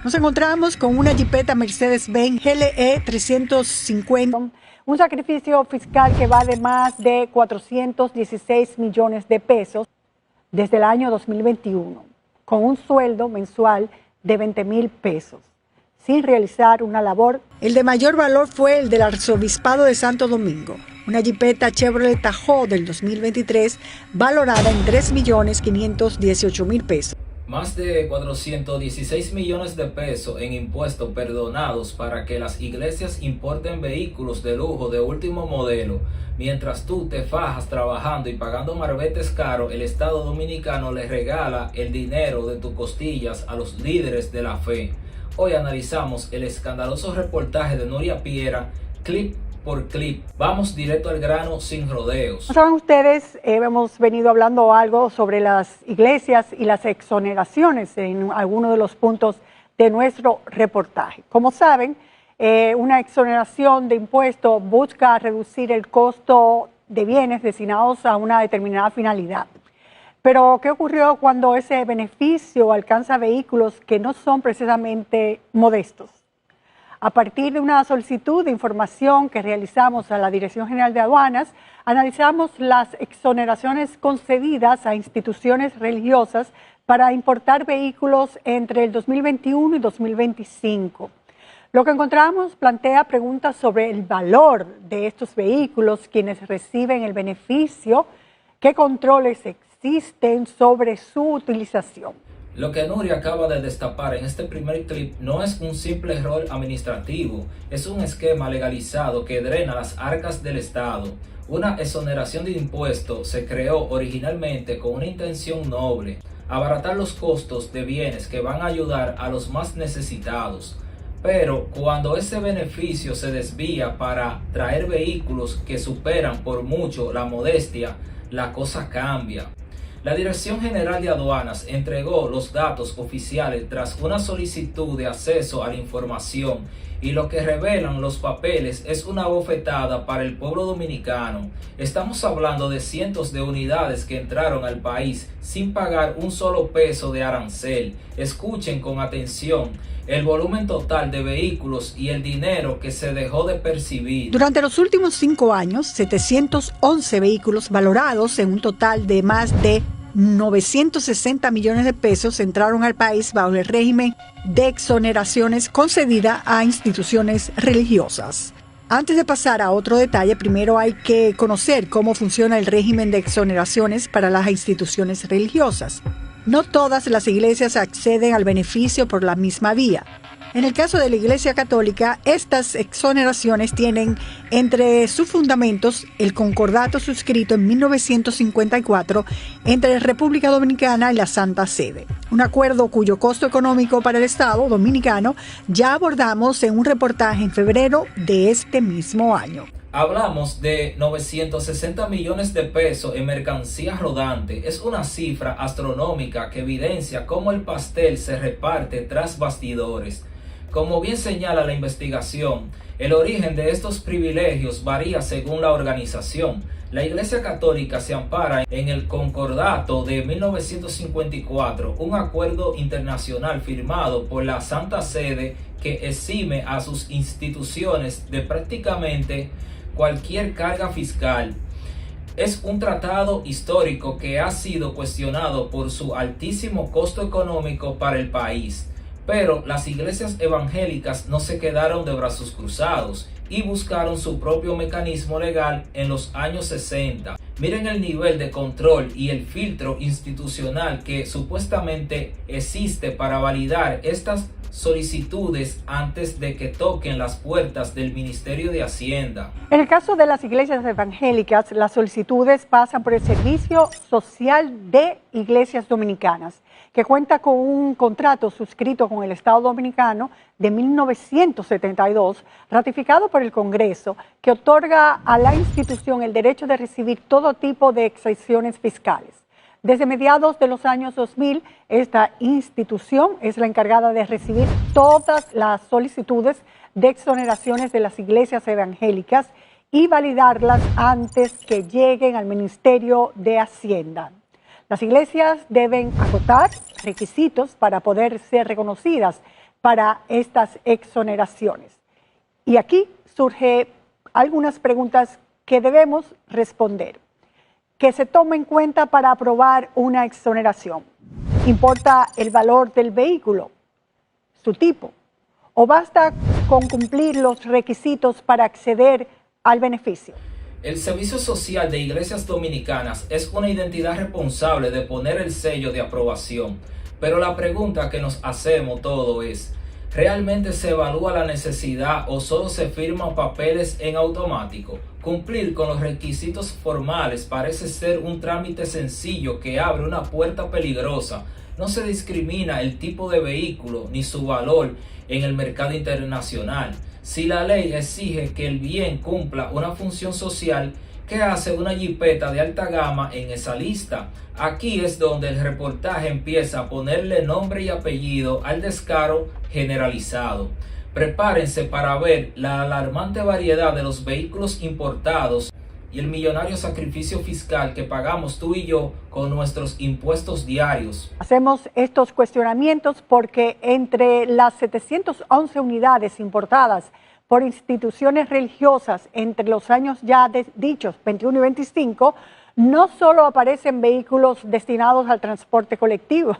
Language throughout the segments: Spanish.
Nos encontramos con una Jeepeta Mercedes-Benz GLE 350, un sacrificio fiscal que va de más de 416 millones de pesos desde el año 2021, con un sueldo mensual de 20,000 pesos, sin realizar una labor. El de mayor valor fue el del Arzobispado de Santo Domingo, una Jeepeta Chevrolet Tahoe del 2023 valorada en 3,518,000 pesos. Más de 416 millones de pesos en impuestos perdonados para que las iglesias importen vehículos de lujo de último modelo. Mientras tú te fajas trabajando y pagando marbetes caros, el Estado Dominicano le regala el dinero de tus costillas a los líderes de la fe. Hoy analizamos el escandaloso reportaje de Nuria Piera, clip por clip. Vamos directo al grano sin rodeos. Saben ustedes, hemos venido hablando algo sobre las iglesias y las exoneraciones en algunos de los puntos de nuestro reportaje. Como saben, una exoneración de impuestos busca reducir el costo de bienes destinados a una determinada finalidad. Pero, ¿qué ocurrió cuando ese beneficio alcanza vehículos que no son precisamente modestos? A partir de una solicitud de información que realizamos a la Dirección General de Aduanas, analizamos las exoneraciones concedidas a instituciones religiosas para importar vehículos entre el 2021 y 2025. Lo que encontramos plantea preguntas sobre el valor de estos vehículos, quienes reciben el beneficio, qué controles existen sobre su utilización. Lo que Nuria acaba de destapar en este primer clip no es un simple error administrativo, es un esquema legalizado que drena las arcas del Estado. Una exoneración de impuestos se creó originalmente con una intención noble: abaratar los costos de bienes que van a ayudar a los más necesitados. Pero cuando ese beneficio se desvía para traer vehículos que superan por mucho la modestia, la cosa cambia. La Dirección General de Aduanas entregó los datos oficiales tras una solicitud de acceso a la información, y lo que revelan los papeles es una bofetada para el pueblo dominicano. Estamos hablando de cientos de unidades que entraron al país sin pagar un solo peso de arancel. Escuchen con atención el volumen total de vehículos y el dinero que se dejó de percibir. Durante los últimos 5 años, 711 vehículos valorados en un total de más de 960 millones de pesos entraron al país bajo el régimen de exoneraciones concedida a instituciones religiosas. Antes de pasar a otro detalle, primero hay que conocer cómo funciona el régimen de exoneraciones para las instituciones religiosas. No todas las iglesias acceden al beneficio por la misma vía. En el caso de la Iglesia Católica, estas exoneraciones tienen entre sus fundamentos el concordato suscrito en 1954 entre República Dominicana y la Santa Sede, un acuerdo cuyo costo económico para el Estado dominicano ya abordamos en un reportaje en febrero de este mismo año. Hablamos de 960 millones de pesos en mercancía rodante. Es una cifra astronómica que evidencia cómo el pastel se reparte tras bastidores. Como bien señala la investigación, el origen de estos privilegios varía según la organización. La Iglesia Católica se ampara en el Concordato de 1954, un acuerdo internacional firmado por la Santa Sede que exime a sus instituciones de prácticamente cualquier carga fiscal. Es un tratado histórico que ha sido cuestionado por su altísimo costo económico para el país. Pero las iglesias evangélicas no se quedaron de brazos cruzados y buscaron su propio mecanismo legal en los años 60. Miren el nivel de control y el filtro institucional que supuestamente existe para validar estas solicitudes antes de que toquen las puertas del Ministerio de Hacienda. En el caso de las iglesias evangélicas, las solicitudes pasan por el Servicio Social de Iglesias Dominicanas, que cuenta con un contrato suscrito con el Estado Dominicano de 1972, ratificado por el Congreso, que otorga a la institución el derecho de recibir todo tipo de exenciones fiscales. Desde mediados de los años 2000, esta institución es la encargada de recibir todas las solicitudes de exoneraciones de las iglesias evangélicas y validarlas antes que lleguen al Ministerio de Hacienda. Las iglesias deben acotar requisitos para poder ser reconocidas, para estas exoneraciones. Y aquí surgen algunas preguntas que debemos responder. ¿Qué se toma en cuenta para aprobar una exoneración? ¿Importa el valor del vehículo, su tipo? ¿O basta con cumplir los requisitos para acceder al beneficio? El Servicio Social de Iglesias Dominicanas es una entidad responsable de poner el sello de aprobación, pero la pregunta que nos hacemos todos es, ¿realmente se evalúa la necesidad o solo se firman papeles en automático? Cumplir con los requisitos formales parece ser un trámite sencillo que abre una puerta peligrosa. No se discrimina el tipo de vehículo ni su valor en el mercado internacional. Si la ley exige que el bien cumpla una función social, ¿qué hace una jipeta de alta gama en esa lista? Aquí es donde el reportaje empieza a ponerle nombre y apellido al descaro generalizado. Prepárense para ver la alarmante variedad de los vehículos importados y el millonario sacrificio fiscal que pagamos tú y yo con nuestros impuestos diarios. Hacemos estos cuestionamientos porque entre las 711 unidades importadas por instituciones religiosas entre los años ya dichos 21 y 25, no solo aparecen vehículos destinados al transporte colectivo.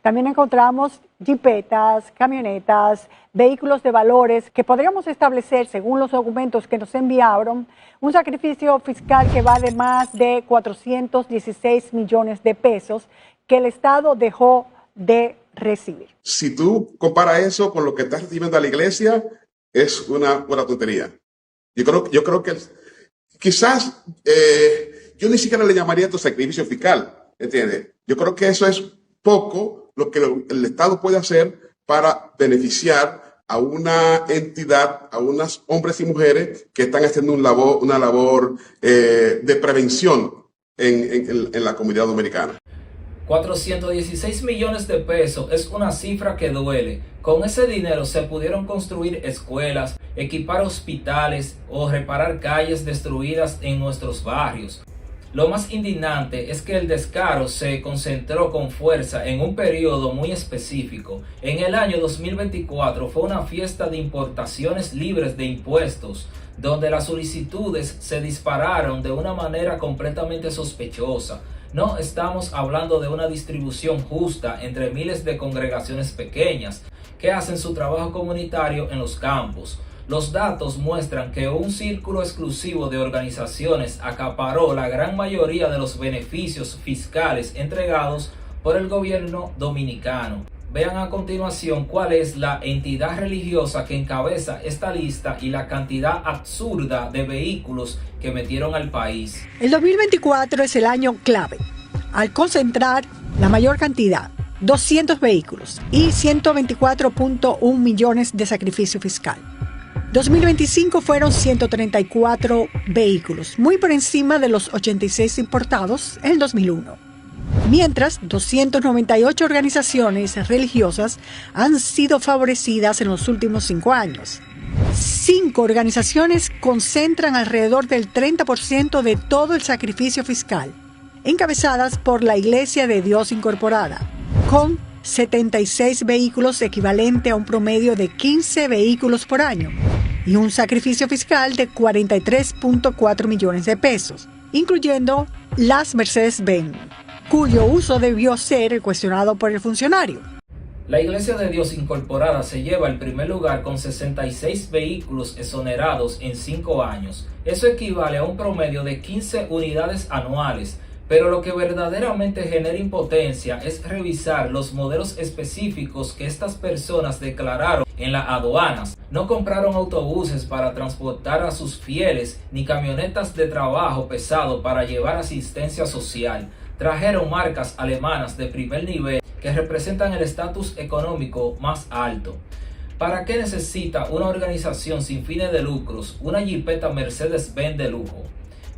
También encontramos jipetas, camionetas, vehículos de valores que podríamos establecer, según los documentos que nos enviaron, un sacrificio fiscal que va de más de 416 millones de pesos que el Estado dejó de recibir. Si tú comparas eso con lo que está recibiendo la iglesia, es una tontería. Yo creo que quizás yo ni siquiera le llamaría esto sacrificio fiscal, ¿entiendes? Yo creo que eso es poco lo que el Estado puede hacer para beneficiar a una entidad, a unos hombres y mujeres que están haciendo una labor de prevención en la comunidad dominicana. 416 millones de pesos es una cifra que duele. Con ese dinero se pudieron construir escuelas, equipar hospitales o reparar calles destruidas en nuestros barrios. Lo más indignante es que el descaro se concentró con fuerza en un periodo muy específico. En el año 2024 fue una fiesta de importaciones libres de impuestos, donde las solicitudes se dispararon de una manera completamente sospechosa. No estamos hablando de una distribución justa entre miles de congregaciones pequeñas que hacen su trabajo comunitario en los campos. Los datos muestran que un círculo exclusivo de organizaciones acaparó la gran mayoría de los beneficios fiscales entregados por el gobierno dominicano. Vean a continuación cuál es la entidad religiosa que encabeza esta lista y la cantidad absurda de vehículos que metieron al país. El 2024 es el año clave, al concentrar la mayor cantidad, 200 vehículos y 124.1 millones de sacrificio fiscal. 2025 fueron 134 vehículos, muy por encima de los 86 importados en 2001. Mientras, 298 organizaciones religiosas han sido favorecidas en los últimos 5 años. 5 organizaciones concentran alrededor del 30% de todo el sacrificio fiscal, encabezadas por la Iglesia de Dios Incorporada, con 76 vehículos equivalente a un promedio de 15 vehículos por año y un sacrificio fiscal de 43.4 millones de pesos, incluyendo las Mercedes-Benz, cuyo uso debió ser cuestionado por el funcionario. La Iglesia de Dios Incorporada se lleva el primer lugar con 66 vehículos exonerados en 5 años. Eso equivale a un promedio de 15 unidades anuales. Pero lo que verdaderamente genera impotencia es revisar los modelos específicos que estas personas declararon en las aduanas. No compraron autobuses para transportar a sus fieles ni camionetas de trabajo pesado para llevar asistencia social. Trajeron marcas alemanas de primer nivel que representan el estatus económico más alto. ¿Para qué necesita una organización sin fines de lucros una jipeta Mercedes-Benz de lujo?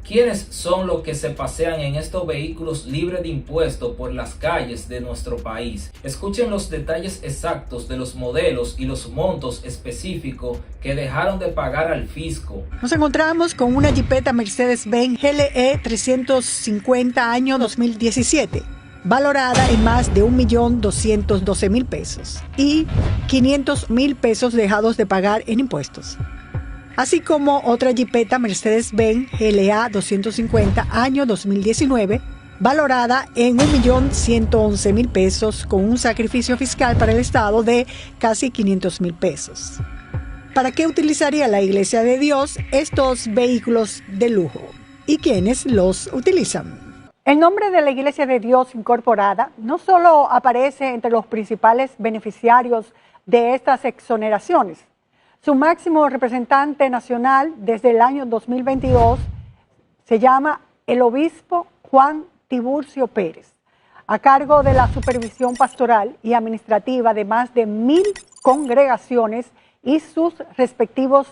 ¿Quiénes son los que se pasean en estos vehículos libres de impuestos por las calles de nuestro país? Escuchen los detalles exactos de los modelos y los montos específicos que dejaron de pagar al fisco. Nos encontramos con una jipeta Mercedes-Benz GLE 350 año 2017, valorada en más de 1.212.000 pesos y 500.000 pesos dejados de pagar en impuestos. Así como otra jipeta Mercedes-Benz GLA 250 año 2019, valorada en 1.111.000 pesos con un sacrificio fiscal para el Estado de casi 500.000 pesos. ¿Para qué utilizaría la Iglesia de Dios estos vehículos de lujo? ¿Y quiénes los utilizan? El nombre de la Iglesia de Dios Incorporada no solo aparece entre los principales beneficiarios de estas exoneraciones. Su máximo representante nacional desde el año 2022 se llama el obispo Juan Tiburcio Pérez, a cargo de la supervisión pastoral y administrativa de más de 1.000 congregaciones y sus respectivos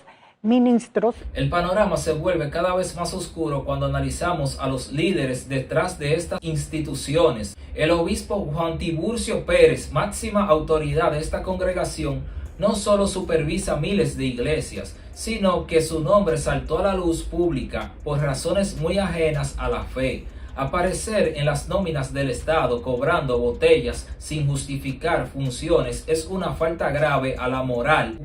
ministros. El panorama se vuelve cada vez más oscuro cuando analizamos a los líderes detrás de estas instituciones. El obispo Juan Tiburcio Pérez, máxima autoridad de esta congregación, no solo supervisa miles de iglesias, sino que su nombre saltó a la luz pública por razones muy ajenas a la fe. Aparecer en las nóminas del Estado cobrando botellas sin justificar funciones es una falta grave a la moral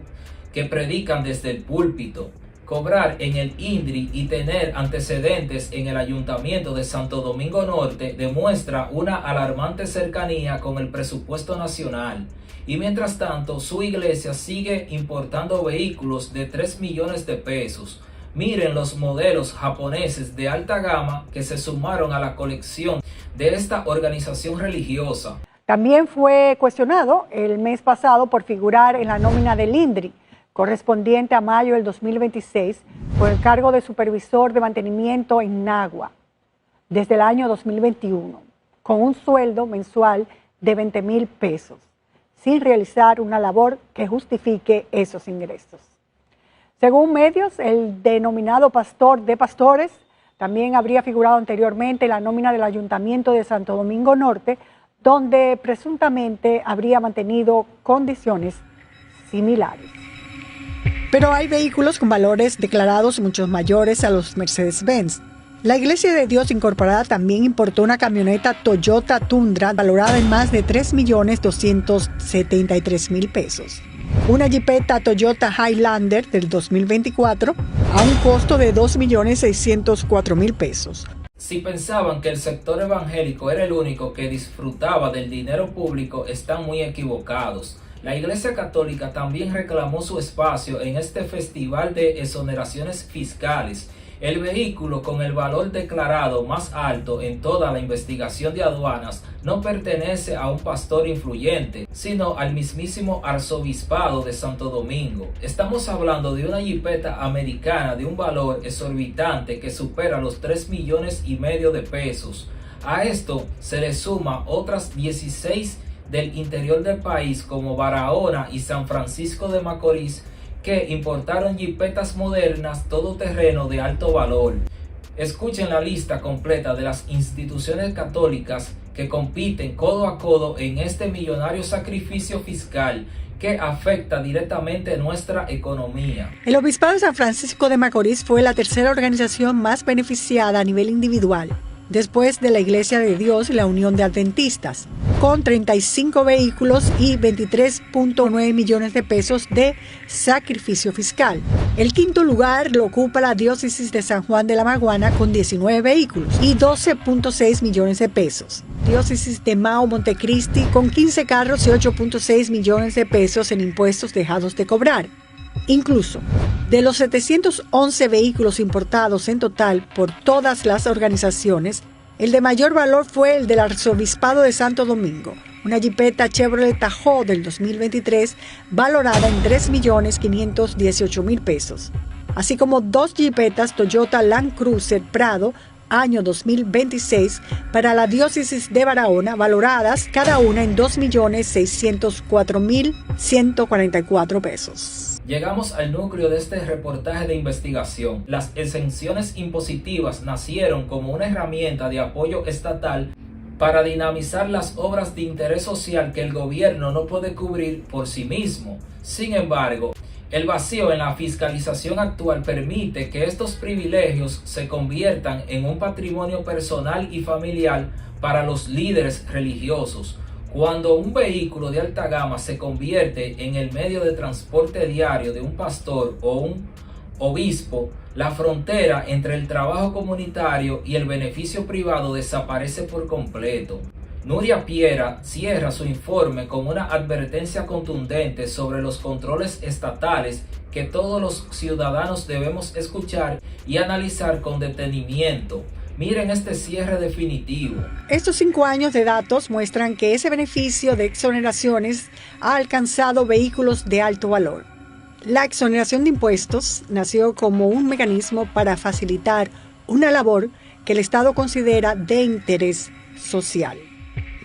que predican desde el púlpito. Cobrar en el INDRI y tener antecedentes en el Ayuntamiento de Santo Domingo Norte demuestra una alarmante cercanía con el presupuesto nacional. Y mientras tanto, su iglesia sigue importando vehículos de 3 millones de pesos. Miren los modelos japoneses de alta gama que se sumaron a la colección de esta organización religiosa. También fue cuestionado el mes pasado por figurar en la nómina del INDRI, correspondiente a mayo del 2026, por el cargo de supervisor de mantenimiento en Nagua, desde el año 2021, con un sueldo mensual de 20.000 pesos, sin realizar una labor que justifique esos ingresos. Según medios, el denominado pastor de pastores también habría figurado anteriormente en la nómina del Ayuntamiento de Santo Domingo Norte, donde presuntamente habría mantenido condiciones similares. Pero hay vehículos con valores declarados mucho mayores a los Mercedes-Benz. La Iglesia de Dios Incorporada también importó una camioneta Toyota Tundra valorada en más de 3.273.000 pesos. Una jipeta Toyota Highlander del 2024 a un costo de 2.604.000 pesos. Si pensaban que el sector evangélico era el único que disfrutaba del dinero público, están muy equivocados. La Iglesia Católica también reclamó su espacio en este festival de exoneraciones fiscales. El vehículo con el valor declarado más alto en toda la investigación de aduanas no pertenece a un pastor influyente, sino al mismísimo arzobispado de Santo Domingo. Estamos hablando de una jipeta americana de un valor exorbitante que supera los 3,5 millones de pesos. A esto se le suma otras 16 del interior del país como Barahona y San Francisco de Macorís, que importaron jipetas modernas todoterreno de alto valor. Escuchen la lista completa de las instituciones católicas que compiten codo a codo en este millonario sacrificio fiscal que afecta directamente nuestra economía. El Obispado de San Francisco de Macorís fue la tercera organización más beneficiada a nivel individual, después de la Iglesia de Dios y la Unión de Adventistas, con 35 vehículos y 23.9 millones de pesos de sacrificio fiscal. El quinto lugar lo ocupa la Diócesis de San Juan de la Maguana con 19 vehículos y 12.6 millones de pesos. Diócesis de Mao Montecristi con 15 carros y 8.6 millones de pesos en impuestos dejados de cobrar. Incluso, de los 711 vehículos importados en total por todas las organizaciones, el de mayor valor fue el del Arzobispado de Santo Domingo, una jipeta Chevrolet Tahoe del 2023 valorada en 3.518.000 pesos, así como dos jipetas Toyota Land Cruiser Prado año 2026 para la diócesis de Barahona, valoradas cada una en 2.604.144 pesos. Llegamos al núcleo de este reportaje de investigación. Las exenciones impositivas nacieron como una herramienta de apoyo estatal para dinamizar las obras de interés social que el gobierno no puede cubrir por sí mismo. Sin embargo, El vacío en la fiscalización actual permite que estos privilegios se conviertan en un patrimonio personal y familiar para los líderes religiosos. Cuando un vehículo de alta gama se convierte en el medio de transporte diario de un pastor o un obispo, la frontera entre el trabajo comunitario y el beneficio privado desaparece por completo. Nuria Piera cierra su informe con una advertencia contundente sobre los controles estatales que todos los ciudadanos debemos escuchar y analizar con detenimiento. Miren este cierre definitivo. Estos 5 años de datos muestran que ese beneficio de exoneraciones ha alcanzado vehículos de alto valor. La exoneración de impuestos nació como un mecanismo para facilitar una labor que el Estado considera de interés social.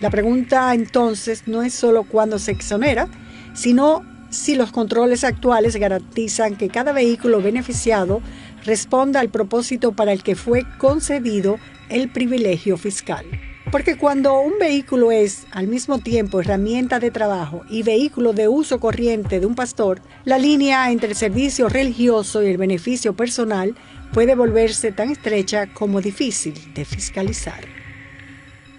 La pregunta entonces no es solo cuándo se exonera, sino si los controles actuales garantizan que cada vehículo beneficiado responda al propósito para el que fue concedido el privilegio fiscal. Porque cuando un vehículo es al mismo tiempo herramienta de trabajo y vehículo de uso corriente de un pastor, la línea entre el servicio religioso y el beneficio personal puede volverse tan estrecha como difícil de fiscalizar.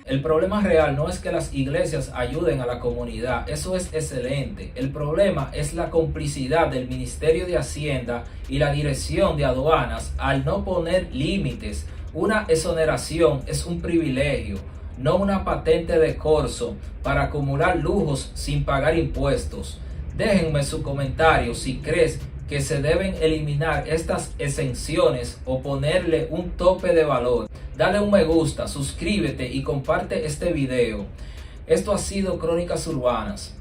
El problema real no es que las iglesias ayuden a la comunidad, eso es excelente. El problema es la complicidad del Ministerio de Hacienda y la Dirección de Aduanas al no poner límites. Una exoneración es un privilegio, no una patente de corso para acumular lujos sin pagar impuestos. Déjenme su comentario si crees que se deben eliminar estas exenciones o ponerle un tope de valor. Dale un me gusta, suscríbete y comparte este video. Esto ha sido Crónicas Urbanas.